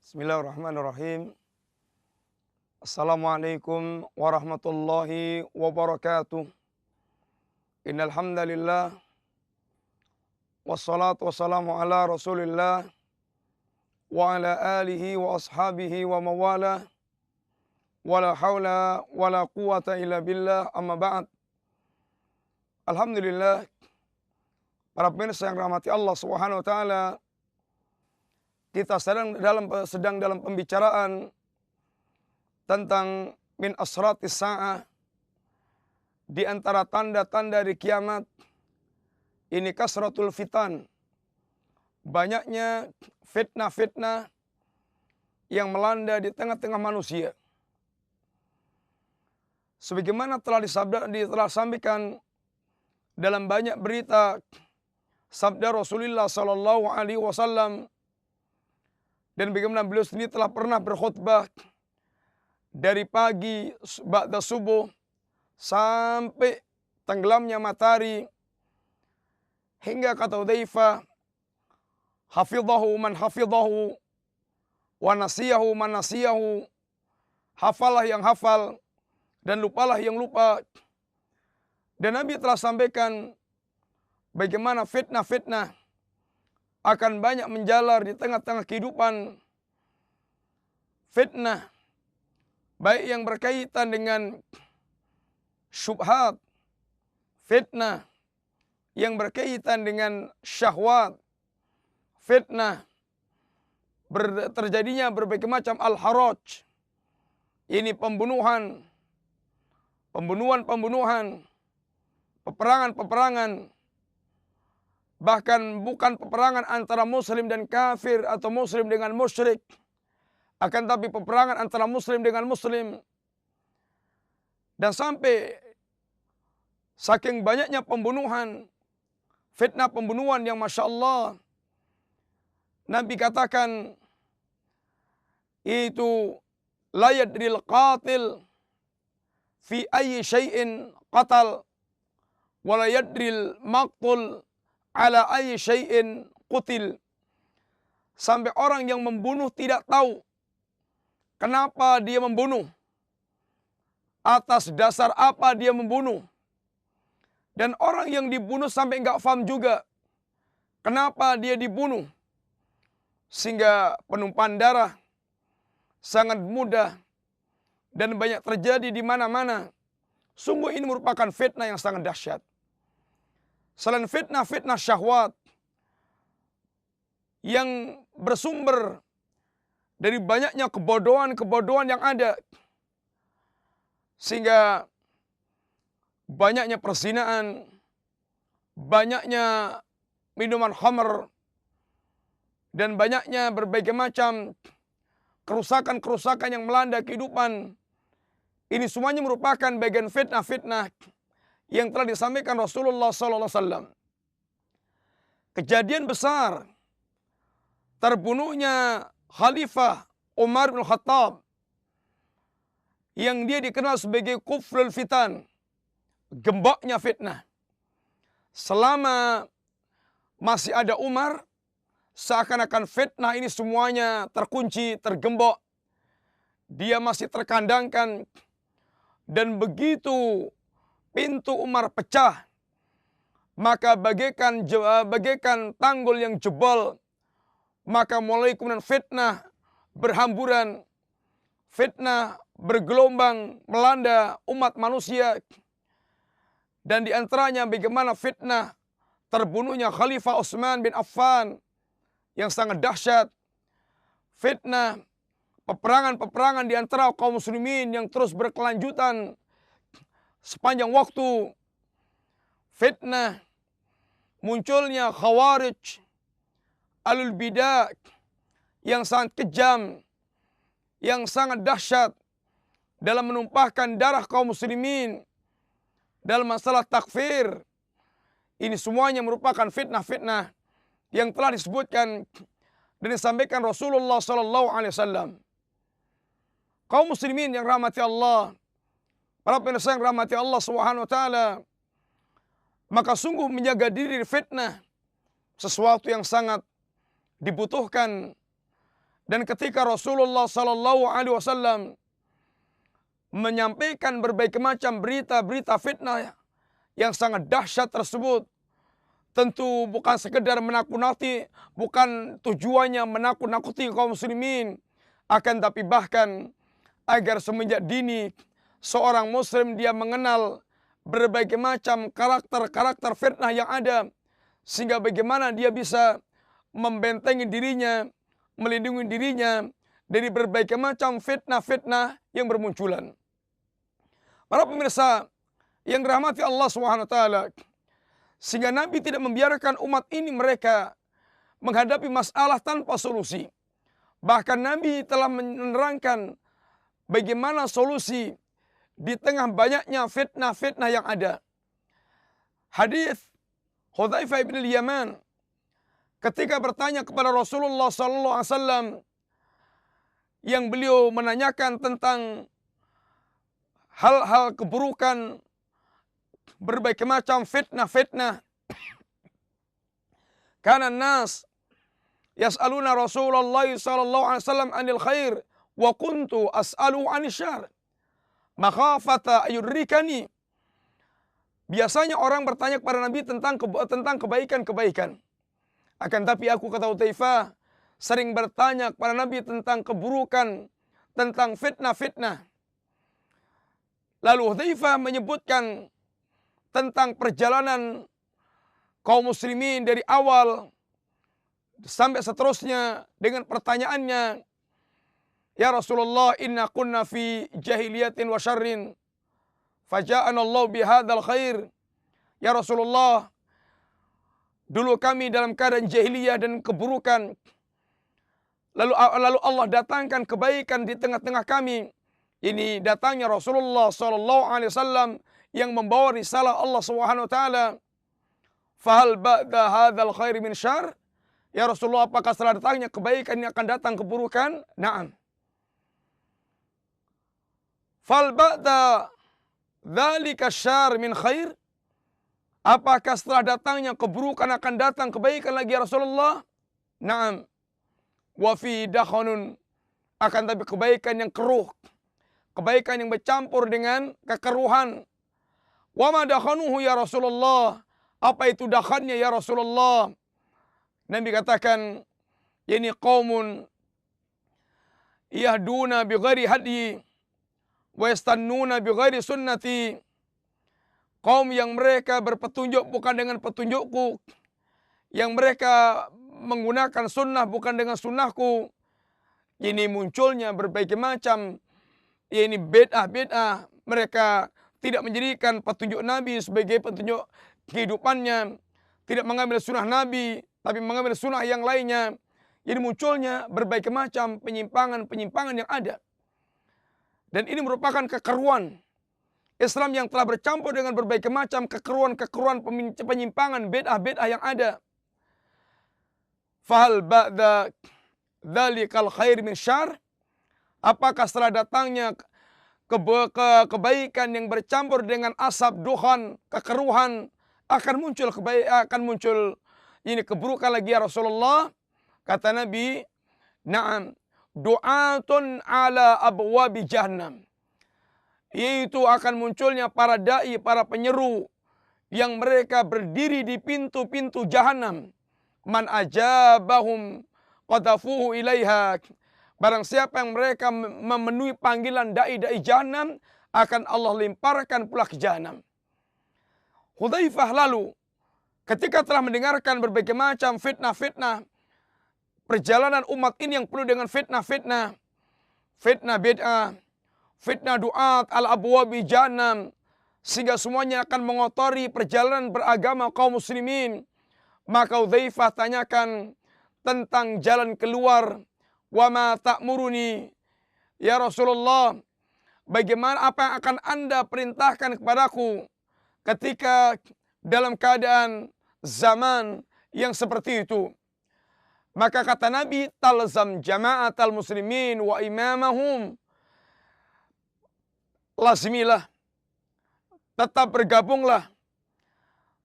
Bismillahirrahmanirrahim. Assalamualaikum warahmatullahi wabarakatuh. Innal hamdalillah wassalatu wassalamu ala Rasulillah wa ala alihi wa ashabihi wa mawala wala haula wala quwata illa billah, amma ba'd. Alhamdulillah, para pemirsa yang rahmati Allah Subhanahu wa taala, kita sedang dalam pembicaraan tentang min asratis sa'ah, di antara tanda-tanda di kiamat ini kasratul fitan, banyaknya fitnah-fitnah yang melanda di tengah-tengah manusia. Sebagaimana telah disampaikan dalam banyak berita sabda Rasulullah sallallahu alaihi wasallam, dan bagaimana beliau sendiri telah pernah berkhutbah dari pagi ba'da subuh sampai tenggelamnya matahari, hingga kata Hudzaifah, hafidhahu man hafidhahu wa nasiyahu man nasiyahu, hafalah yang hafal dan lupalah yang lupa. Dan Nabi telah sampaikan bagaimana fitnah-fitnah akan banyak menjalar di tengah-tengah kehidupan. Fitnah baik yang berkaitan dengan syubhat, fitnah yang berkaitan dengan syahwat, fitnah terjadinya berbagai macam al-haraj, ini pembunuhan, peperangan, bahkan bukan peperangan antara muslim dan kafir atau muslim dengan musyrik, akan tapi peperangan antara muslim dengan muslim. Dan sampai saking banyaknya pembunuhan, fitnah pembunuhan yang Masya Allah, Nabi katakan itu la yadril qatil fi ayyi syai'in qatal wa la yadril maqtul ala ayyi syai'in qutil. Sampai orang yang membunuh tidak tahu kenapa dia membunuh, atas dasar apa dia membunuh. Dan orang yang dibunuh sampai enggak paham juga kenapa dia dibunuh, sehingga penumpahan darah sangat mudah dan banyak terjadi di mana-mana. Sungguh ini merupakan fitnah yang sangat dahsyat. Selain fitnah-fitnah syahwat yang bersumber dari banyaknya kebodohan-kebodohan yang ada, sehingga banyaknya perzinaan, banyaknya minuman khamr, dan banyaknya berbagai macam kerusakan-kerusakan yang melanda kehidupan. Ini semuanya merupakan bagian fitnah-fitnah yang telah disampaikan Rasulullah SAW. Kejadian besar terbunuhnya Khalifah Umar bin Khattab, yang dia dikenal sebagai kufrul fitan, gemboknya fitnah. Selama masih ada Umar, seakan-akan fitnah ini semuanya terkunci, tergembok. Dia masih terkandangkan. Dan begitu pintu Umar pecah, maka bagaikan tanggul yang jebol, maka mulai kemudian fitnah berhamburan, fitnah bergelombang melanda umat manusia. Dan di antaranya bagaimana fitnah terbunuhnya Khalifah Utsman bin Affan yang sangat dahsyat, fitnah peperangan-peperangan di antara kaum muslimin yang terus berkelanjutan sepanjang waktu, fitnah munculnya khawarij, alul bidah yang sangat kejam, yang sangat dahsyat dalam menumpahkan darah kaum muslimin dalam masalah takfir. Ini semuanya merupakan fitnah-fitnah yang telah disebutkan dan disampaikan Rasulullah sallallahu alaihi wasallam. Kaum muslimin yang rahmati Allah, para pemirsa yang rahmati Allah Subhanahu wa taala, maka sungguh menjaga diri dari fitnah sesuatu yang sangat dibutuhkan Dan ketika Rasulullah sallallahu alaihi wasallam menyampaikan berbagai macam berita-berita fitnah yang sangat dahsyat tersebut, tentu bukan sekedar menakut-nakuti, bukan tujuannya menakut-nakuti kaum muslimin, akan tapi bahkan agar semenjak dini seorang muslim dia mengenal berbagai macam karakter-karakter fitnah yang ada, sehingga bagaimana dia bisa membentengi dirinya, melindungi dirinya dari berbagai macam fitnah-fitnah yang bermunculan. Para pemirsa yang dirahmati Allah Subhanahu wa taala, sehingga Nabi tidak membiarkan umat ini mereka menghadapi masalah tanpa solusi. Bahkan Nabi telah menerangkan bagaimana solusi di tengah banyaknya fitnah-fitnah yang ada. Hadis Hudzaifah bin Yaman ketika bertanya kepada Rasulullah sallallahu alaihi wasallam, yang beliau menanyakan tentang hal-hal keburukan, berbagai macam fitnah-fitnah. Kana nas yas'aluna Rasulullah sallallahu alaihi wasallam 'anil khair wa kuntu as'alu 'anil syarr makhafata ayurrikani. Biasanya orang bertanya kepada Nabi tentang kebaikan-kebaikan. Akan tapi aku, kata Hudzaifah, sering bertanya kepada Nabi tentang keburukan, tentang fitnah-fitnah. Lalu Hudzaifah menyebutkan tentang perjalanan kaum muslimin dari awal sampai seterusnya dengan pertanyaannya, ya Rasulullah, inna kunna fi jahiliyatin wa syarrin faja'ana Allah bihadzal khair. Ya Rasulullah, dulu kami dalam keadaan jahiliyah dan keburukan. Lalu Allah datangkan kebaikan di tengah-tengah kami. Ini datangnya Rasulullah sallallahu alaihi wasallam yang membawa risalah Allah Subhanahu wa taala. Fahal ba'da hadzal khair min syarr? Ya Rasulullah, apakah setelah datangnya kebaikan ini akan datang keburukan? Na'am. Fal ba'da dzalika syarr min khair? Apakah setelah datangnya keburukan akan datang kebaikan lagi ya Rasulullah? Naam. Wa fi dakhanun, akan tapi kebaikan yang keruh, kebaikan yang bercampur dengan kekeruhan. Wa ma dakhanuhu ya Rasulullah? Apa itu dakhannya ya Rasulullah? Nabi katakan, ini qaumun yahduna bi ghairi hadyi wa yastannuna bi ghairi sunnati. Kaum yang mereka berpetunjuk bukan dengan petunjukku, yang mereka menggunakan sunnah bukan dengan sunnahku. Ini munculnya berbagai macam bid'ah. Mereka tidak menjadikan petunjuk Nabi sebagai petunjuk kehidupannya, tidak mengambil sunnah Nabi, tapi mengambil sunnah yang lainnya. Jadi munculnya berbagai macam penyimpangan-penyimpangan yang ada. Dan ini merupakan kekeruan Islam yang telah bercampur dengan berbagai macam kekeruan-kekeruan penyimpangan, bid'ah yang ada. Fahal ba'da dzalikal khair min syarr? Apakah setelah datangnya kebaikan yang bercampur dengan asap, dukhan, kekeruhan, akan muncul ini keburukan lagi ya Rasulullah? Kata Nabi, na'am, du'atun ala abwabi jahannam. Yaitu akan munculnya para da'i, para penyeru yang mereka berdiri di pintu-pintu jahanam. Man ajabahum qadafuhu ilaiha. Barang siapa yang mereka memenuhi panggilan da'i jahanam, akan Allah lemparkan pula ke jahanam. Hudzaifah lalu ketika telah mendengarkan berbagai macam fitnah-fitnah, perjalanan umat ini yang penuh dengan fitnah-fitnah, fitnah bid'ah, fitnah du'at al-abwabi jahannam, sehingga semuanya akan mengotori perjalanan beragama kaum muslimin. Maka Hudzaifah tanyakan tentang jalan keluar. Wa ma ta'muruni ya Rasulullah, bagaimana, apa yang akan Anda perintahkan kepadaku ketika dalam keadaan zaman yang seperti itu? Maka kata Nabi, talzam jama'atal muslimin wa imamahum. Lazimilah, tetap bergabunglah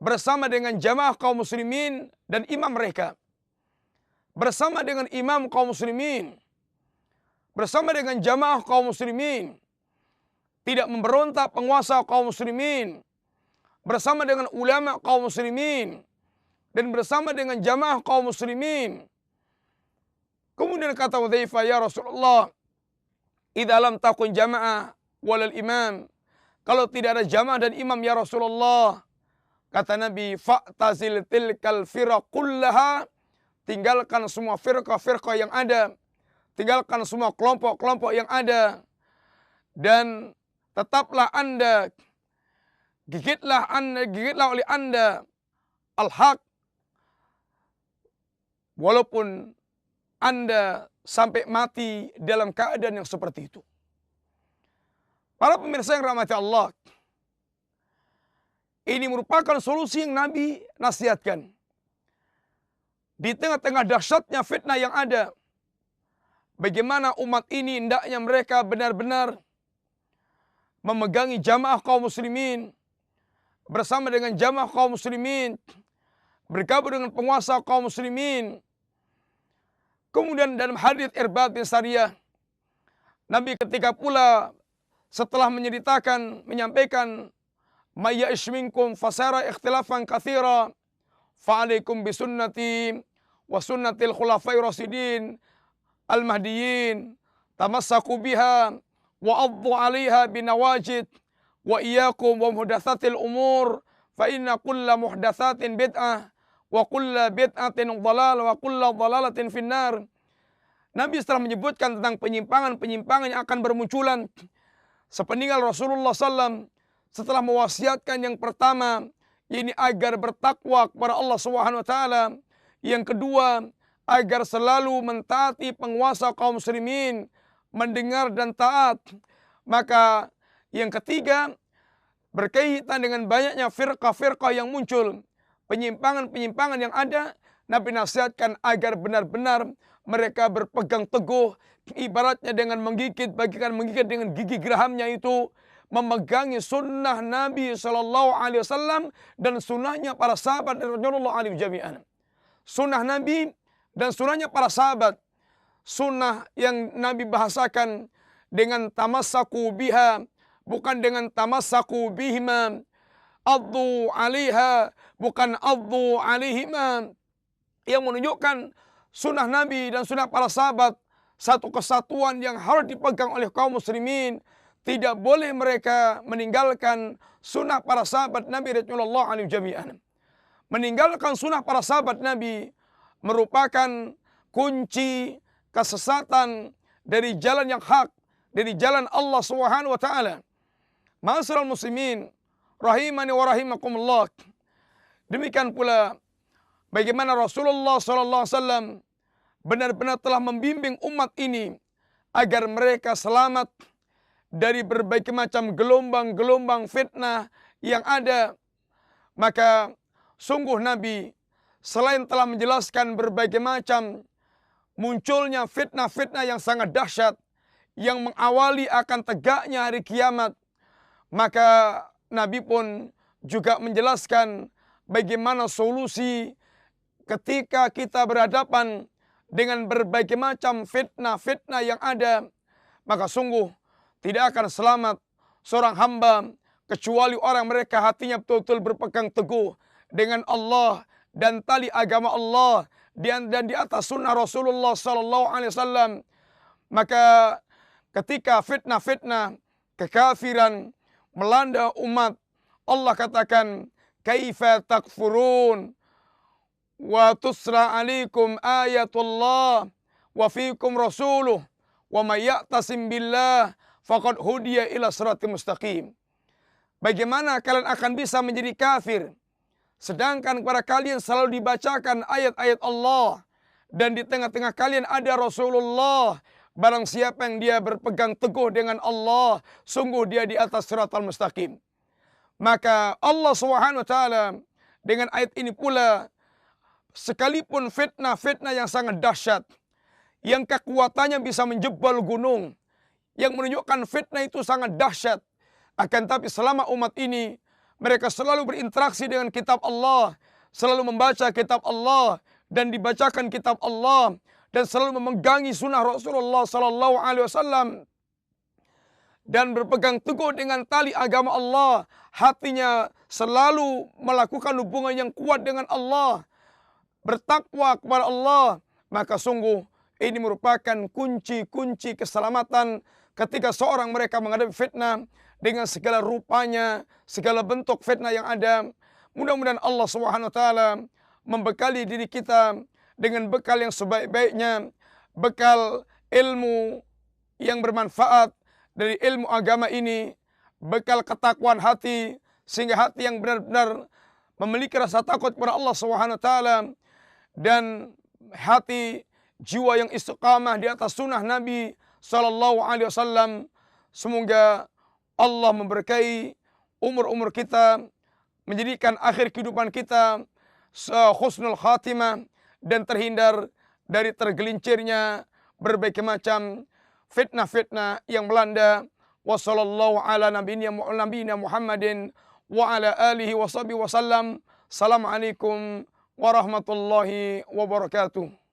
bersama dengan jamaah kaum muslimin dan imam mereka. Bersama dengan imam kaum muslimin. bersama dengan jamaah kaum muslimin, tidak memberontak penguasa kaum muslimin, bersama dengan ulama kaum muslimin, dan bersama dengan jamaah kaum muslimin. Kemudian kata Hudzaifah, ya Rasulullah, idza lam takun jamaah walal imam, kalau tidak ada jamaah dan imam ya Rasulullah, kata Nabi, fa'tazil tilkal firaq kullaha, tinggalkan semua firqah-firqah yang ada, tinggalkan semua kelompok-kelompok yang ada, dan tetaplah Anda, gigitlah oleh Anda al-haq, walaupun Anda sampai mati dalam keadaan yang seperti itu. Para pemirsa yang rahmati Allah, ini merupakan solusi yang Nabi nasihatkan. Di tengah-tengah dahsyatnya fitnah yang ada, bagaimana umat ini hendaknya mereka benar-benar memegangi jamaah kaum muslimin, bersama dengan jamaah kaum muslimin, bergabung dengan penguasa kaum muslimin. Kemudian dalam hadits Irbad bin Sariyah, Nabi ketika pula setelah menyampaikan may ya'ish minkum fasara ikhtilafan katsira fa'alaikum bisunnati wa sunnatil khulafair rasyidin al-mahdiyyin tamassaku biha wa addu 'alaiha binawajid wa iyyakum wa muhdatsatil umur fa inna kulla muhdatsatin bid'ah wa kulla bid'atin dhalal wa kulla dhalalatin finnar. Nabi setelah menyebutkan tentang penyimpangan-penyimpangan yang akan bermunculan sepeninggal Rasulullah SAW, setelah mewasiatkan yang pertama, ini agar bertakwa kepada Allah Subhanahu wa taala. Yang kedua, agar selalu mentaati penguasa kaum muslimin, mendengar dan taat. Maka yang ketiga, berkaitan dengan banyaknya firqah-firqah yang muncul, penyimpangan-penyimpangan yang ada, Nabi nasihatkan agar benar-benar mereka berpegang teguh, ibaratnya dengan menggigit, bagikan menggigit dengan gigi gerahamnya itu, memegangi sunnah Nabi Sallallahu Alaihi Wasallam dan sunnahnya para sahabat Rasulullah alaihi jami'an. Sunnah Nabi dan sunnahnya para sahabat, sunnah yang Nabi bahasakan dengan tamassaku biha, bukan dengan tamassaku bihima, addu alaiha, bukan addu alaihima, yang menunjukkan sunnah Nabi dan sunnah para sahabat satu kesatuan yang harus dipegang oleh kaum muslimin. Tidak boleh mereka meninggalkan sunnah para sahabat Nabi Rasulullah alaihi jami'an. Meninggalkan sunnah para sahabat Nabi merupakan kunci kesesatan dari jalan yang hak, dari jalan Allah Subhanahu wa taala. Ma'asyiral muslimin rahimani wa rahimakumullah. Demikian pula bagaimana Rasulullah sallallahu alaihi wasallam benar-benar telah membimbing umat ini agar mereka selamat dari berbagai macam gelombang-gelombang fitnah yang ada. Maka sungguh Nabi selain telah menjelaskan berbagai macam munculnya fitnah-fitnah yang sangat dahsyat yang mengawali akan tegaknya hari kiamat, maka Nabi pun juga menjelaskan bagaimana solusi ketika kita berhadapan dengan berbagai macam fitnah-fitnah yang ada. Maka sungguh tidak akan selamat seorang hamba kecuali orang mereka hatinya betul-betul berpegang teguh dengan Allah dan tali agama Allah dan di atas sunnah Rasulullah sallallahu alaihi wasallam. Maka ketika fitnah-fitnah kekafiran melanda umat, Allah katakan, kaifa takfurun wa tusra alaikum ayatullah wa fiikum rasuluh wa may ya'tasim billah faqad hudiya ila siratal mustaqim. Bagaimana kalian akan bisa menjadi kafir sedangkan kepada kalian selalu dibacakan ayat-ayat Allah dan di tengah-tengah kalian ada Rasulullah? Barang siapa yang dia berpegang teguh dengan Allah, sungguh dia di atas siratal mustaqim. Maka Allah Subhanahu wa taala dengan ayat ini pula, sekalipun fitnah-fitnah yang sangat dahsyat, yang kekuatannya bisa menjebol gunung, yang menunjukkan fitnah itu sangat dahsyat, akan tapi selama umat ini mereka selalu berinteraksi dengan kitab Allah, selalu membaca kitab Allah dan dibacakan kitab Allah, dan selalu memegangi sunnah Rasulullah sallallahu alaihi wasallam dan berpegang teguh dengan tali agama Allah, hatinya selalu melakukan hubungan yang kuat dengan Allah, bertakwa kepada Allah, maka sungguh ini merupakan kunci-kunci keselamatan ketika seorang mereka menghadapi fitnah dengan segala rupanya, segala bentuk fitnah yang ada. Mudah-mudahan Allah Subhanahu wa taala membekali diri kita dengan bekal yang sebaik-baiknya, bekal ilmu yang bermanfaat dari ilmu agama ini, bekal ketakwaan hati, sehingga hati yang benar-benar memiliki rasa takut kepada Allah Subhanahu wa taala, dan hati jiwa yang istiqamah di atas sunnah Nabi sallallahu alaihi wasallam. Semoga Allah memberkahi umur-umur kita, menjadikan akhir kehidupan kita husnul khatimah dan terhindar dari tergelincirnya berbagai macam fitnah-fitnah yang melanda. Wassallallahu ala nabiyina Muhammadin wa ala alihi wa sahbihi wasallam. Assalamualaikum warahmatullahi wabarakatuh.